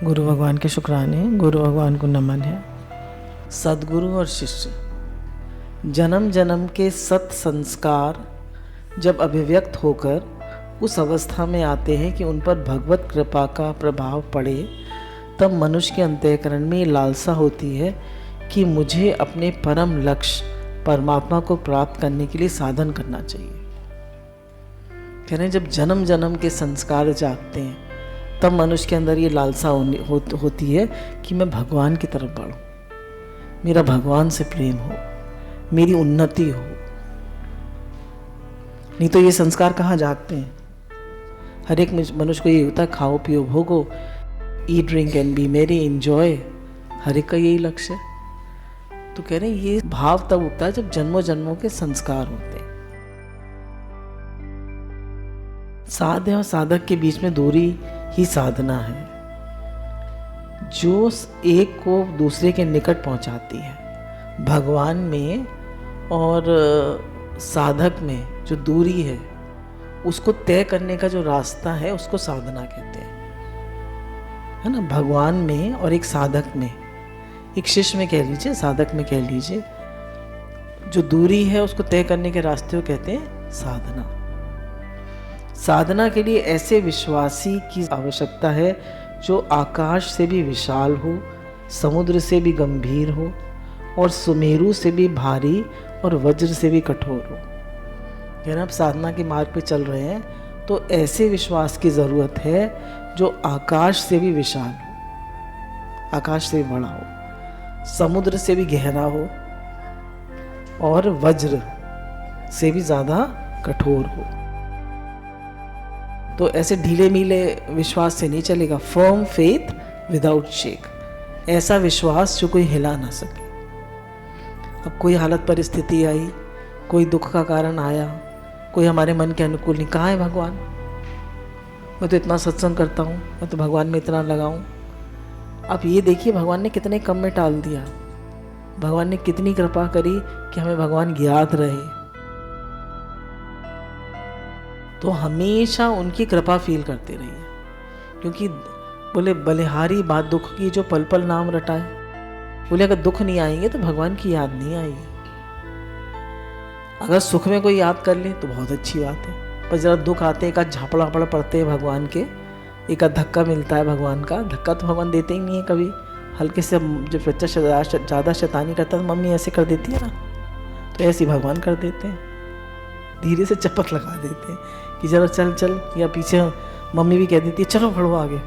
गुरु भगवान के शुक्राने, गुरु भगवान को नमन है। सद्गुरु और शिष्य, जन्म जन्म के सत संस्कार जब अभिव्यक्त होकर उस अवस्था में आते हैं कि उन पर भगवत कृपा का प्रभाव पड़े, तब मनुष्य के अंतःकरण में लालसा होती है कि मुझे अपने परम लक्ष्य परमात्मा को प्राप्त करने के लिए साधन करना चाहिए। कह रहे हैं जब जन्म जन्म के संस्कार जागते हैं तब मनुष्य के अंदर ये लालसा होती है कि मैं भगवान की तरफ बढ़ूं, मेरा भगवान से प्रेम हो, मेरी उन्नति हो। नहीं तो ये संस्कार कहाँ जागते हैं। हर एक मनुष्य को ये होता है खाओ पियो भोगो, ईट ड्रिंक एंड बी मेरी, एंजॉय, हर एक का यही लक्ष्य है। तो कह रहे हैं ये भाव तब उठता है जब जन्मों जन्मों के संस्कार होते हैं। साध्य और साधक के बीच में दूरी ही साधना है, जो एक को दूसरे के निकट पहुंचाती है। भगवान में और साधक में जो दूरी है उसको तय करने का जो रास्ता है उसको साधना कहते हैं, है ना। भगवान में और एक साधक में, एक शिष्य में कह लीजिए, साधक में कह लीजिए, जो दूरी है उसको तय करने के रास्ते को कहते हैं साधना। साधना के लिए ऐसे विश्वासी की आवश्यकता है जो आकाश से भी विशाल हो, समुद्र से भी गंभीर हो और सुमेरु से भी भारी और वज्र से भी कठोर हो। यानी आप साधना के मार्ग पे चल रहे हैं तो ऐसे विश्वास की ज़रूरत है जो आकाश से भी विशाल हो, आकाश से भी बड़ा हो, समुद्र से भी गहरा हो और वज्र से भी ज़्यादा कठोर हो। तो ऐसे ढीले मीले विश्वास से नहीं चलेगा। फर्म फेथ विदाउट शेक, ऐसा विश्वास जो कोई हिला ना सके। अब कोई हालत परिस्थिति आई, कोई दुख का कारण आया, कोई हमारे मन के अनुकूल नहीं, कहाँ है भगवान? मैं तो इतना सत्संग करता हूँ, मैं तो भगवान में इतना लगाऊँ। अब ये देखिए भगवान ने कितने कम में टाल दिया, भगवान ने कितनी कृपा करी कि हमें भगवान ज्ञात रहे। तो हमेशा उनकी कृपा फील करते रहिए, क्योंकि बोले बलिहारी बात दुख की जो पल पल नाम रटाए। बोले अगर दुख नहीं आएंगे तो भगवान की याद नहीं आएगी। अगर सुख में कोई याद कर ले तो बहुत अच्छी बात है, पर जरा दुख आते एक आध झापड़ा पड़ पड़ते हैं भगवान के, एक आध धक्का मिलता है भगवान का। धक्का तो भगवान देते ही नहीं है कभी। हल्के से जब बच्चा ज़्यादा शैतानी करता है तो मम्मी ऐसे कर देती है ना, तो ऐसे भगवान कर देते हैं, धीरे से चपत लगा देते हैं कि जरा चल चल, या पीछे मम्मी भी कह देती है चलो बढ़ो आगे,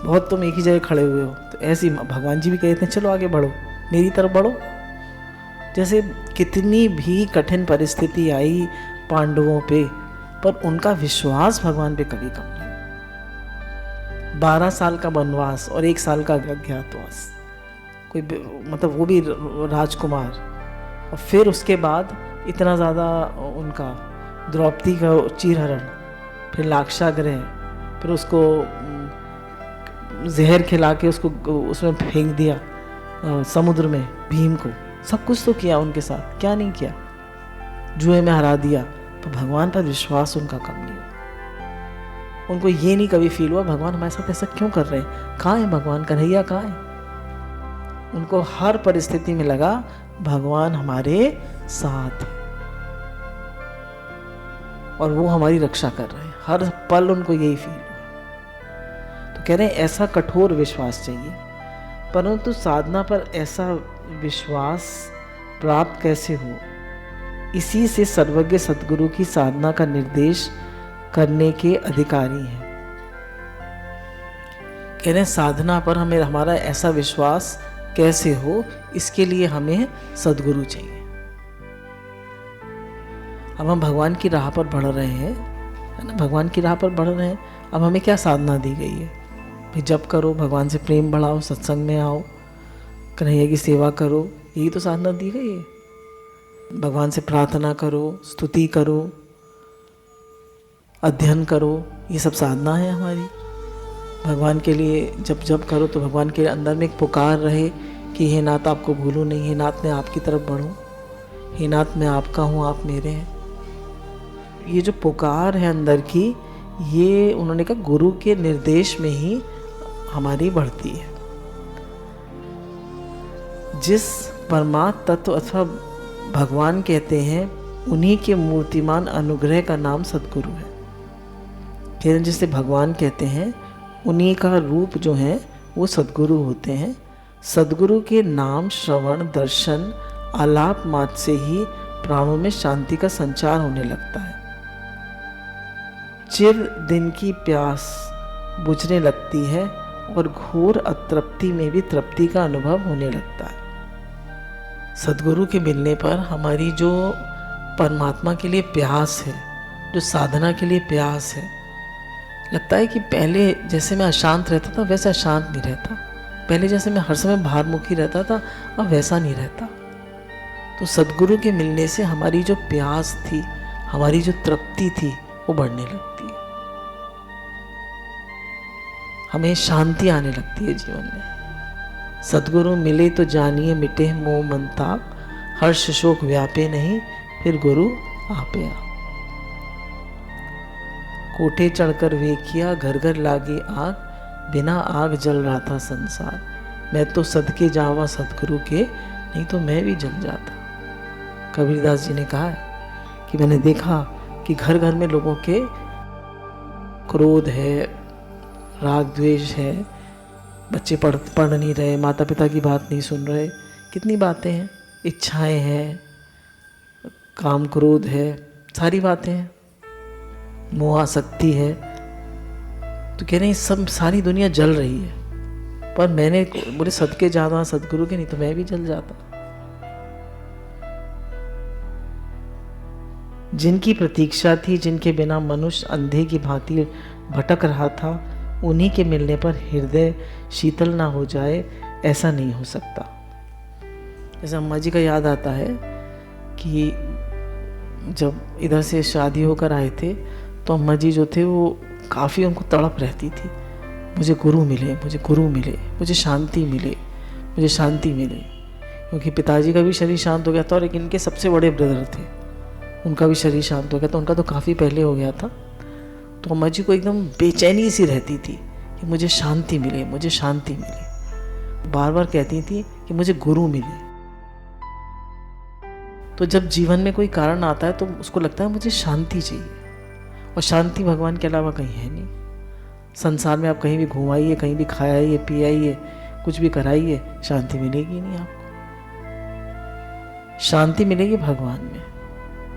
बहुत तुम एक ही जगह खड़े हुए हो। तो ऐसे ही भगवान जी भी कहते हैं चलो आगे बढ़ो, मेरी तरफ बढ़ो। जैसे कितनी भी कठिन परिस्थिति आई पांडवों पे, पर उनका विश्वास भगवान पे कभी कम नहीं। 12 साल का वनवास और 1 साल का अज्ञातवास, कोई मतलब वो भी राजकुमार, और फिर उसके बाद इतना ज़्यादा उनका द्रौपदी का चीरहरण, फिर लाक्षागृह, फिर उसको जहर खिला के उसको उसमें फेंक दिया समुद्र में, भीम को। सब कुछ तो किया उनके साथ, क्या नहीं किया, जुए में हरा दिया, तो भगवान पर विश्वास उनका कम नहीं हुआ। उनको ये नहीं कभी फील हुआ भगवान हमारे साथ ऐसा क्यों कर रहे हैं, कहाँ है भगवान, कन्हैया कहाँ है। उनको हर परिस्थिति में लगा भगवान हमारे साथ है और वो हमारी रक्षा कर रहे हैं, हर पल उनको यही फील हुआ। तो कह रहे हैं ऐसा कठोर विश्वास चाहिए, परंतु साधना पर ऐसा विश्वास प्राप्त कैसे हो, इसी से सर्वज्ञ सद्गुरु की साधना का निर्देश करने के अधिकारी हैं। कह रहे हैं साधना पर हमें हमारा ऐसा विश्वास कैसे हो, इसके लिए हमें सद्गुरु चाहिए। अब हम भगवान की राह पर बढ़ रहे हैं, है ना, भगवान की राह पर बढ़ रहे हैं। अब हमें क्या साधना दी गई है भाई, जप करो, भगवान से प्रेम बढ़ाओ, सत्संग में आओ, कन्हैया की सेवा करो, यही तो साधना दी गई है। भगवान से प्रार्थना करो, स्तुति करो, अध्ययन करो, ये सब साधना है हमारी। भगवान के लिए जब जप करो तो भगवान के अंदर में एक पुकार रहे कि हे नाथ आपको भूलूं नहीं, हे नाथ मैं आपकी तरफ बढ़ूं, हे नाथ मैं आपका हूँ, आप मेरे हैं। ये जो पुकार है अंदर की, ये उन्होंने कहा गुरु के निर्देश में ही हमारी बढ़ती है। जिस परमात्म तत्व अथवा भगवान कहते हैं, उन्हीं के मूर्तिमान अनुग्रह का नाम सद्गुरु है। फिर जिसे भगवान कहते हैं, उन्हीं का रूप जो है वो सद्गुरु होते हैं। सद्गुरु के नाम, श्रवण, दर्शन, आलाप मात्र से ही प्राणों में शांति का संचार होने लगता है। चिर दिन की प्यास बुझने लगती है और घोर अतृप्ति में भी तृप्ति का अनुभव होने लगता है। सद्गुरु के मिलने पर हमारी जो परमात्मा के लिए प्यास है, जो साधना के लिए प्यास है, लगता है कि पहले जैसे मैं अशांत रहता था वैसा अशांत नहीं रहता, पहले जैसे मैं हर समय भारमुखी रहता था अब वैसा नहीं रहता। तो सद्गुरु के मिलने से हमारी जो प्यास थी, हमारी जो तृप्ति थी, वो बढ़ने लगती है, हमें शांति आने लगती है जीवन में। सद्गुरु मिले तो जानिए मिटे मोह मनताप, हर्ष शोक व्यापे नहीं, फिर गुरु आपे आप। कोठे चढ़कर वेखिया घर घर लागी आग, बिना आग जल रहा था संसार। मैं तो सदके जावा सतगुरु के, नहीं तो मैं भी जल जाता। कबीरदास जी ने कहा है कि मैंने देखा कि घर घर में लोगों के क्रोध है, राग द्वेष है, बच्चे पढ़ नहीं रहे, माता पिता की बात नहीं सुन रहे, कितनी बातें हैं, इच्छाएं हैं, काम क्रोध है, सारी बातें हैं, मोह आसक्ति है। तो कह रहे हैं सब सारी दुनिया जल रही है, पर मैंने बोले सदके जाता सदगुरु के, नहीं तो मैं भी जल जाता। जिनकी प्रतीक्षा थी, जिनके बिना मनुष्य अंधे की भांति भटक रहा था, उन्हीं के मिलने पर हृदय शीतल ना हो जाए, ऐसा नहीं हो सकता। जैसे अम्मा जी का याद आता है कि जब इधर से शादी होकर आए थे तो अम्मा जी जो थे वो काफ़ी उनको तड़प रहती थी, मुझे गुरु मिले, मुझे गुरु मिले, मुझे शांति मिले, मुझे शांति मिले। क्योंकि पिताजी का भी शरीर शांत हो गया था और एक इनके सबसे बड़े ब्रदर थे, उनका भी शरीर शांत हो गया था, उनका तो काफ़ी पहले हो गया था। तो अम्मा जी को एकदम बेचैनी सी रहती थी कि मुझे शांति मिले, मुझे शांति मिले, बार बार कहती थी कि मुझे गुरु मिले। तो जब जीवन में कोई कारण आता है तो उसको लगता है मुझे शांति चाहिए, और शांति भगवान के अलावा कहीं है नहीं। संसार में आप कहीं भी घुमाइए, कहीं भी खाइए पियाइए, कुछ भी कराइए, शांति मिलेगी नहीं आपको। शांति मिलेगी भगवान में।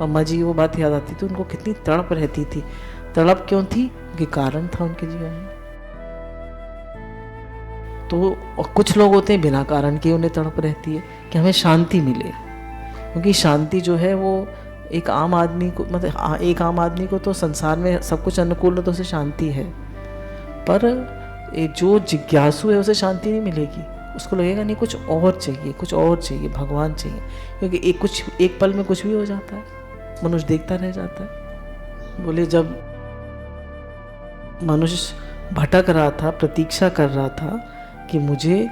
अम्मा जी की वो बात याद आती थी, उनको कितनी तड़प रहती थी। तड़प क्यों थी? क्योंकि कारण था उनके जीवन में। तो और कुछ लोग होते हैं बिना कारण के उन्हें तड़प रहती है कि हमें शांति मिले, क्योंकि शांति जो है वो एक आम आदमी को, मतलब एक आम आदमी को तो संसार में सब कुछ अनुकूल है तो उसे शांति है, पर जो जिज्ञासु है उसे शांति नहीं मिलेगी। उसको लगेगा नहीं कुछ और चाहिए, कुछ और चाहिए, भगवान चाहिए। क्योंकि एक पल में कुछ भी हो जाता है, मनुष्य देखता रह जाता है। बोले जब मनुष्य भटक रहा था, प्रतीक्षा कर रहा था कि मुझे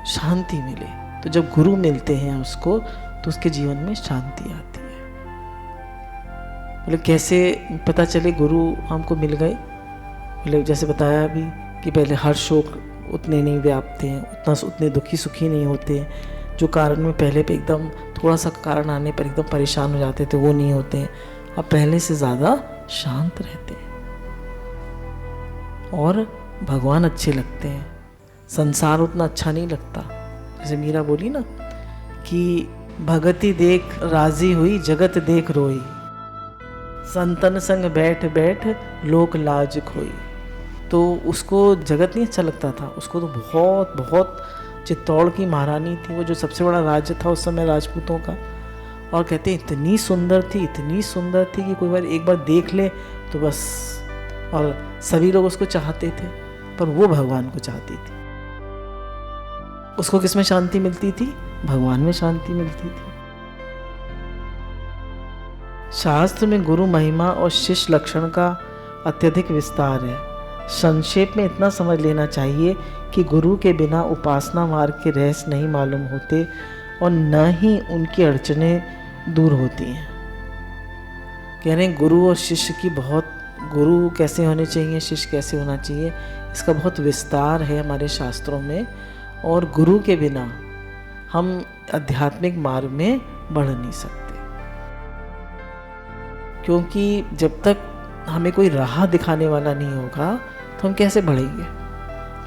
शांति मिले, तो जब गुरु मिलते हैं उसको तो उसके जीवन में शांति आती है। बोले कैसे पता चले गुरु हमको मिल गए? बोले जैसे बताया अभी कि पहले हर शोक उतने नहीं व्यापते हैं, उतने दुखी सुखी नहीं होते हैं। जो कारण में पहले पे एकदम थोड़ा सा कारण आने पर एकदम परेशान हो जाते थे वो नहीं होते हैं, अब पहले से ज़्यादा शांत रहते हैं और भगवान अच्छे लगते हैं। संसार उतना अच्छा नहीं लगता। जैसे मीरा बोली ना कि भगति देख राजी हुई, जगत देख रोई, संतन संग बैठ बैठ लोक लाज खोई। तो उसको जगत नहीं अच्छा लगता था, उसको तो बहुत बहुत चित्तौड़ की महारानी थी, वो जो सबसे बड़ा राज्य था उस समय राजपूतों का, और कहते इतनी सुंदर थी, इतनी सुंदर थी कि कोई बार एक बार देख ले तो बस, और सभी लोग उसको चाहते थे, पर वो भगवान को चाहती थी। उसको किस में शांति मिलती थी? भगवान में शांति मिलती थी। शास्त्र में गुरु महिमा और शिष्य लक्षण का अत्यधिक विस्तार है। संक्षेप में इतना समझ लेना चाहिए कि गुरु के बिना उपासना मार्ग के रहस्य नहीं मालूम होते और न ही उनकी अड़चनें दूर होती हैं। कह रहे हैं गुरु और शिष्य की बहुत गुरु कैसे होने चाहिए, शिष्य कैसे होना चाहिए, इसका बहुत विस्तार है हमारे शास्त्रों में। और गुरु के बिना हम आध्यात्मिक मार्ग में बढ़ नहीं सकते, क्योंकि जब तक हमें कोई राह दिखाने वाला नहीं होगा तो हम कैसे बढ़ेंगे।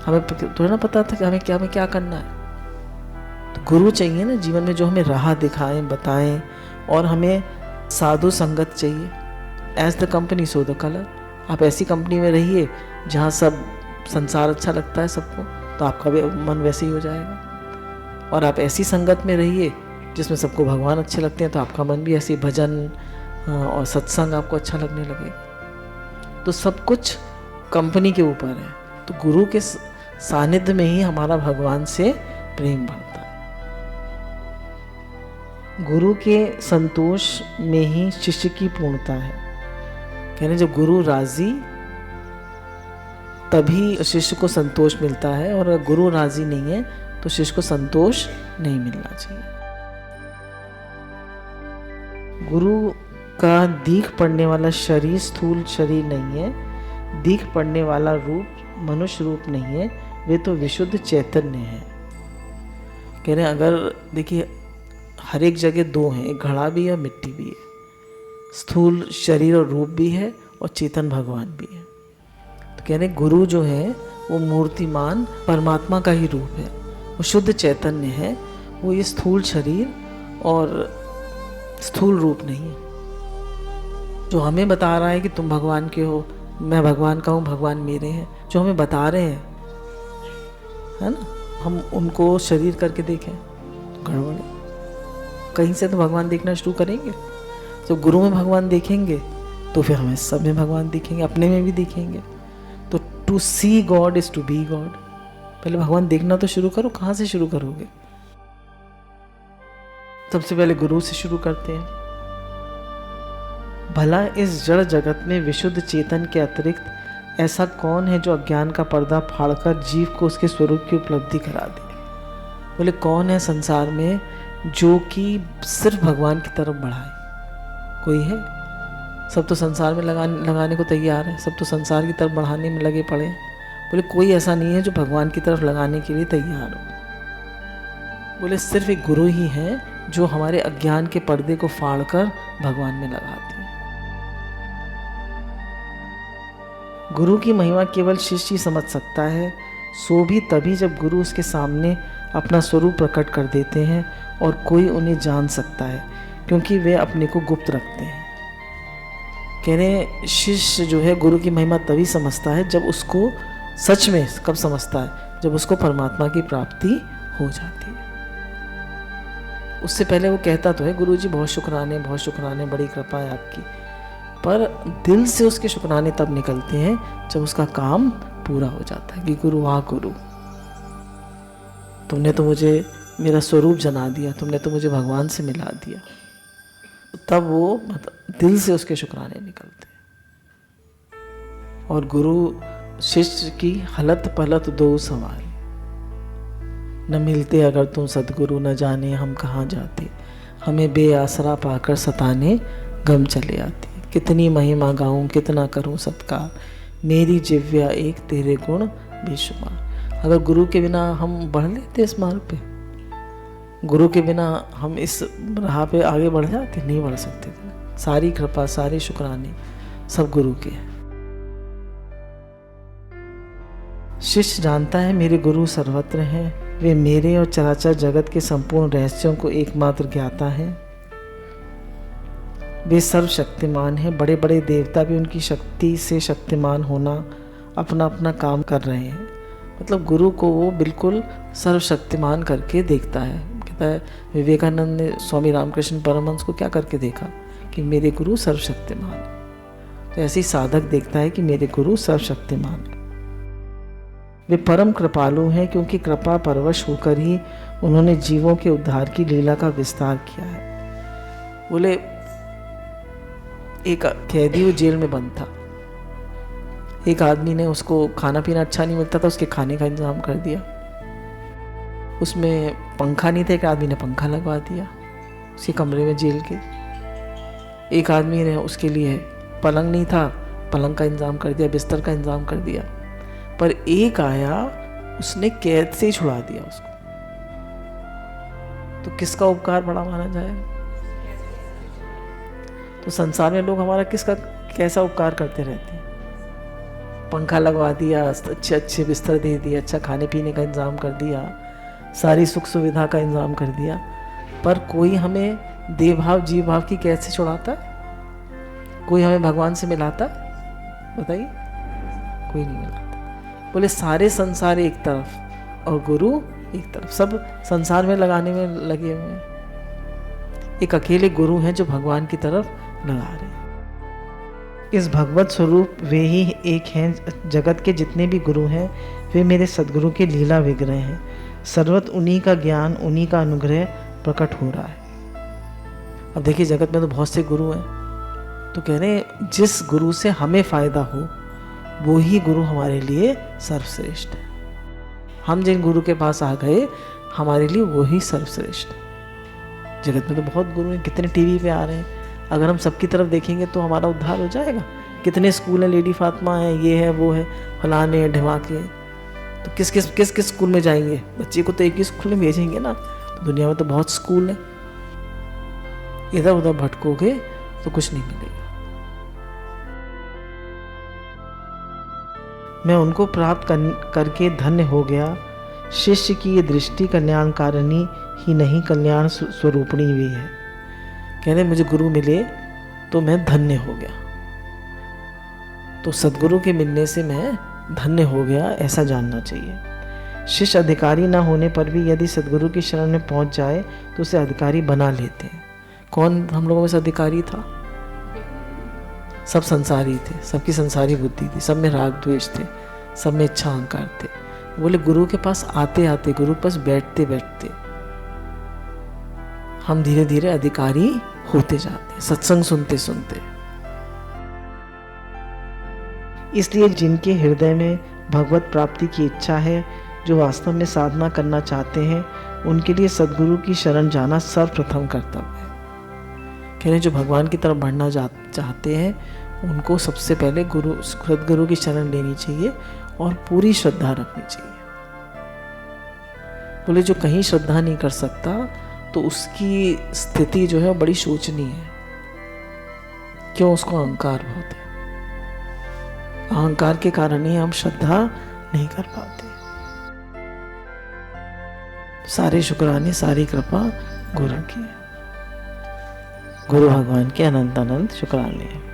हमें थोड़ा ना पता था कि हमें क्या करना है। तो गुरु चाहिए ना जीवन में, जो हमें राह दिखाएं, बताएं। और हमें साधु संगत चाहिए। As the company so the colour. आप ऐसी कंपनी में रहिए जहाँ सब संसार अच्छा लगता है सबको, तो आपका भी मन वैसे ही हो जाएगा। और आप ऐसी संगत में रहिए जिसमें सबको भगवान अच्छे लगते हैं, तो आपका मन भी ऐसे भजन और सत्संग आपको अच्छा लगने लगे। तो सब कुछ कंपनी के ऊपर है। तो गुरु के सानिध्य में ही हमारा भगवान से प्रेम बढ़ता है। गुरु के संतोष में ही शिष्य की पूर्णता है। कहने जब गुरु राजी तभी शिष्य को संतोष मिलता है, और अगर गुरु राजी नहीं है तो शिष्य को संतोष नहीं मिलना चाहिए। गुरु का दीख पड़ने वाला शरीर स्थूल शरीर नहीं है, दीख पड़ने वाला रूप मनुष्य रूप नहीं है, वे तो विशुद्ध चैतन्य है। कह रहे हैं अगर देखिए हर एक जगह दो हैं, एक घड़ा भी है, मिट्टी भी है, स्थूल शरीर और रूप भी है, और चेतन भगवान भी है। तो कह रहे गुरु जो है वो मूर्तिमान परमात्मा का ही रूप है, वो शुद्ध चैतन्य है, वो ये स्थूल शरीर और स्थूल रूप नहीं है जो हमें बता रहा है कि तुम भगवान के हो, मैं भगवान का हूँ, भगवान मेरे हैं। जो हमें बता रहे हैं, है ना, हम उनको शरीर करके देखें, गड़बड़ है। कहीं से तो भगवान देखना शुरू करेंगे। तो गुरु में भगवान देखेंगे तो फिर हमें सब में भगवान दिखेंगे, अपने में भी दिखेंगे। तो to see God is to be God. पहले भगवान देखना तो शुरू करो। कहाँ से शुरू करोगे? सबसे पहले गुरु से शुरू करते हैं। भला इस जड़ जगत में विशुद्ध चेतन के अतिरिक्त ऐसा कौन है जो अज्ञान का पर्दा फाड़कर जीव को उसके स्वरूप की उपलब्धि करा दे? बोले कौन है संसार में जो कि सिर्फ भगवान की तरफ बढ़ाए? कोई है? सब तो संसार में लगाने को तैयार है, सब तो संसार की तरफ बढ़ाने में लगे पड़े हैं। बोले कोई ऐसा नहीं है जो भगवान की तरफ लगाने के लिए तैयार हो। बोले सिर्फ एक गुरु ही है जो हमारे अज्ञान के पर्दे को फाड़कर भगवान में लगाते हैं। गुरु की महिमा केवल शिष्य ही समझ सकता है, सो भी तभी जब गुरु उसके सामने अपना स्वरूप प्रकट कर देते हैं और कोई उन्हें जान सकता है, क्योंकि वे अपने को गुप्त रखते हैं। कह रहे हैं शिष्य जो है गुरु की महिमा तभी समझता है जब उसको सच में, कब समझता है? जब उसको परमात्मा की प्राप्ति हो जाती है। उससे पहले वो कहता तो है गुरुजी बहुत शुक्राने, बहुत शुक्राने, बड़ी कृपा है आपकी, पर दिल से उसके शुक्राने तब निकलते हैं जब उसका काम पूरा हो जाता है कि गुरु वाह गुरु, तुमने तो मुझे मेरा स्वरूप जना दिया, तुमने तो मुझे भगवान से मिला दिया। तब वो दिल से उसके शुक्राने निकलते हैं। और गुरु शिष्य की हलत पलत दो सवाल, न मिलते अगर तुम सदगुरु, न जाने हम कहाँ जाते, हमें बेआसरा पाकर सताने गम चले आते। कितनी महिमा गाऊं, कितना करूं सत्कार, मेरी जिव्या एक तेरे गुण बेशुमार। अगर गुरु के बिना हम बढ़ लेते इस मार्ग पे, गुरु के बिना हम इस राह पे आगे बढ़ जाते? नहीं बढ़ सकते थे। सारी कृपा, सारे शुक्राने सब गुरु के हैं। शिष्य जानता है मेरे गुरु सर्वत्र हैं, वे मेरे और चराचर जगत के संपूर्ण रहस्यों को एकमात्र ज्ञाता हैं। वे सर्वशक्तिमान हैं, बड़े बड़े देवता भी उनकी शक्ति से शक्तिमान होना अपना अपना काम कर रहे हैं। मतलब गुरु को वो बिल्कुल सर्वशक्तिमान करके देखता है। कहता है विवेकानंद ने स्वामी रामकृष्ण परमहंस को क्या करके देखा? कि मेरे गुरु सर्वशक्तिमान है। तो ऐसे ही साधक देखता है कि मेरे गुरु सर्वशक्तिमान है। वे परम कृपालु हैं, क्योंकि कृपा परवश होकर ही उन्होंने जीवों के उद्धार की लीला का विस्तार किया है। बोले एक कैदी वो जेल में बंद था, एक आदमी ने उसको खाना पीना अच्छा नहीं मिलता था, उसके खाने का इंतजाम कर दिया। उसमें पंखा नहीं था, एक आदमी ने पंखा लगवा दिया उसके कमरे में जेल के। एक आदमी ने उसके लिए पलंग नहीं था, पलंग का इंतजाम कर दिया, बिस्तर का इंतजाम कर दिया, पर एक आया, उसने कैद से ही छुड़ा दिया उसको, तो किसका उपकार बड़ा माना जाएगा? तो संसार में लोग हमारा किसका कैसा उपकार करते रहते हैं? पंखा लगवा दिया, अच्छे अच्छे बिस्तर दे दिए, अच्छा खाने पीने का इंतजाम कर दिया, सारी सुख सुविधा का इंतजाम कर दिया, पर कोई हमें देव भाव जीव भाव की कैद से छुड़ाता है? कोई हमें भगवान से मिलाता है? बताइए, कोई नहीं मिलाता। बोले सारे संसार एक तरफ और गुरु एक तरफ, सब संसार में लगाने में लगे हुए हैं, एक अकेले गुरु हैं जो भगवान की तरफ लगा रहे हैं। इस भगवत स्वरूप वे ही एक हैं, जगत के जितने भी गुरु हैं वे मेरे सदगुरु के लीला विग्रह हैं, सर्वत उन्हीं का ज्ञान, उन्हीं का अनुग्रह प्रकट हो रहा है। अब देखिए जगत में तो बहुत से गुरु हैं, तो कह रहे हैं जिस गुरु से हमें फायदा हो वो ही गुरु हमारे लिए सर्वश्रेष्ठ है। हम जिन गुरु के पास आ गए हमारे लिए वो ही सर्वश्रेष्ठ है। जगत में तो बहुत गुरु हैं, कितने टीवी पे आ रहे हैं, अगर हम सबकी तरफ देखेंगे तो हमारा उद्धार हो जाएगा। कितने स्कूल हैं, लेडी फातिमा है, ये है वो है, फलाने ढिमाके, तो किस किस स्कूल में जाएंगे? बच्चे को तो एक ही स्कूल में भेजेंगे ना, तो दुनिया में तो बहुत स्कूल है, इधर उधर भटकोगे तो कुछ नहीं मिलेगा। मैं उनको प्राप्त करके धन्य हो गया। शिष्य की ये दृष्टि कल्याण कारिणी ही नहीं, कल्याण स्वरूपिणी भी है। कहने मुझे गुरु मिले तो मैं धन्य हो गया, तो सदगुरु के मिलने से मैं धन्य हो गया, ऐसा जानना चाहिए। शिष्य अधिकारी ना होने पर भी यदि सदगुरु की शरण में पहुंच जाए तो उसे अधिकारी बना लेते हैं। कौन हम लोगों में से अधिकारी था? सब संसारी थे, सबकी संसारी बुद्धि थी, सब में राग द्वेष थे, सब में इच्छा अहंकार थे। बोले गुरु के पास आते आते, गुरु के पास बैठते बैठते हम धीरे धीरे अधिकारी होते जाते, सत्संग सुनते सुनते। इसलिए जिनके हृदय में भगवत प्राप्ति की इच्छा है, जो वास्तव में साधना करना चाहते हैं, उनके लिए सदगुरु की शरण जाना सर्वप्रथम कर्तव्य है। कह रहे जो भगवान की तरफ बढ़ना चाहते हैं उनको सबसे पहले सदगुरु की शरण लेनी चाहिए और पूरी श्रद्धा रखनी चाहिए। बोले जो कहीं श्रद्धा नहीं कर सकता तो उसकी स्थिति जो है बड़ी शोचनीय है। क्यों? उसको अहंकार बहुत है, अहंकार के कारण ही हम श्रद्धा नहीं कर पाते। सारे शुक्राने, सारी कृपा गुरु की है। गुरु भगवान के अनंत अनंत शुक्राने हैं।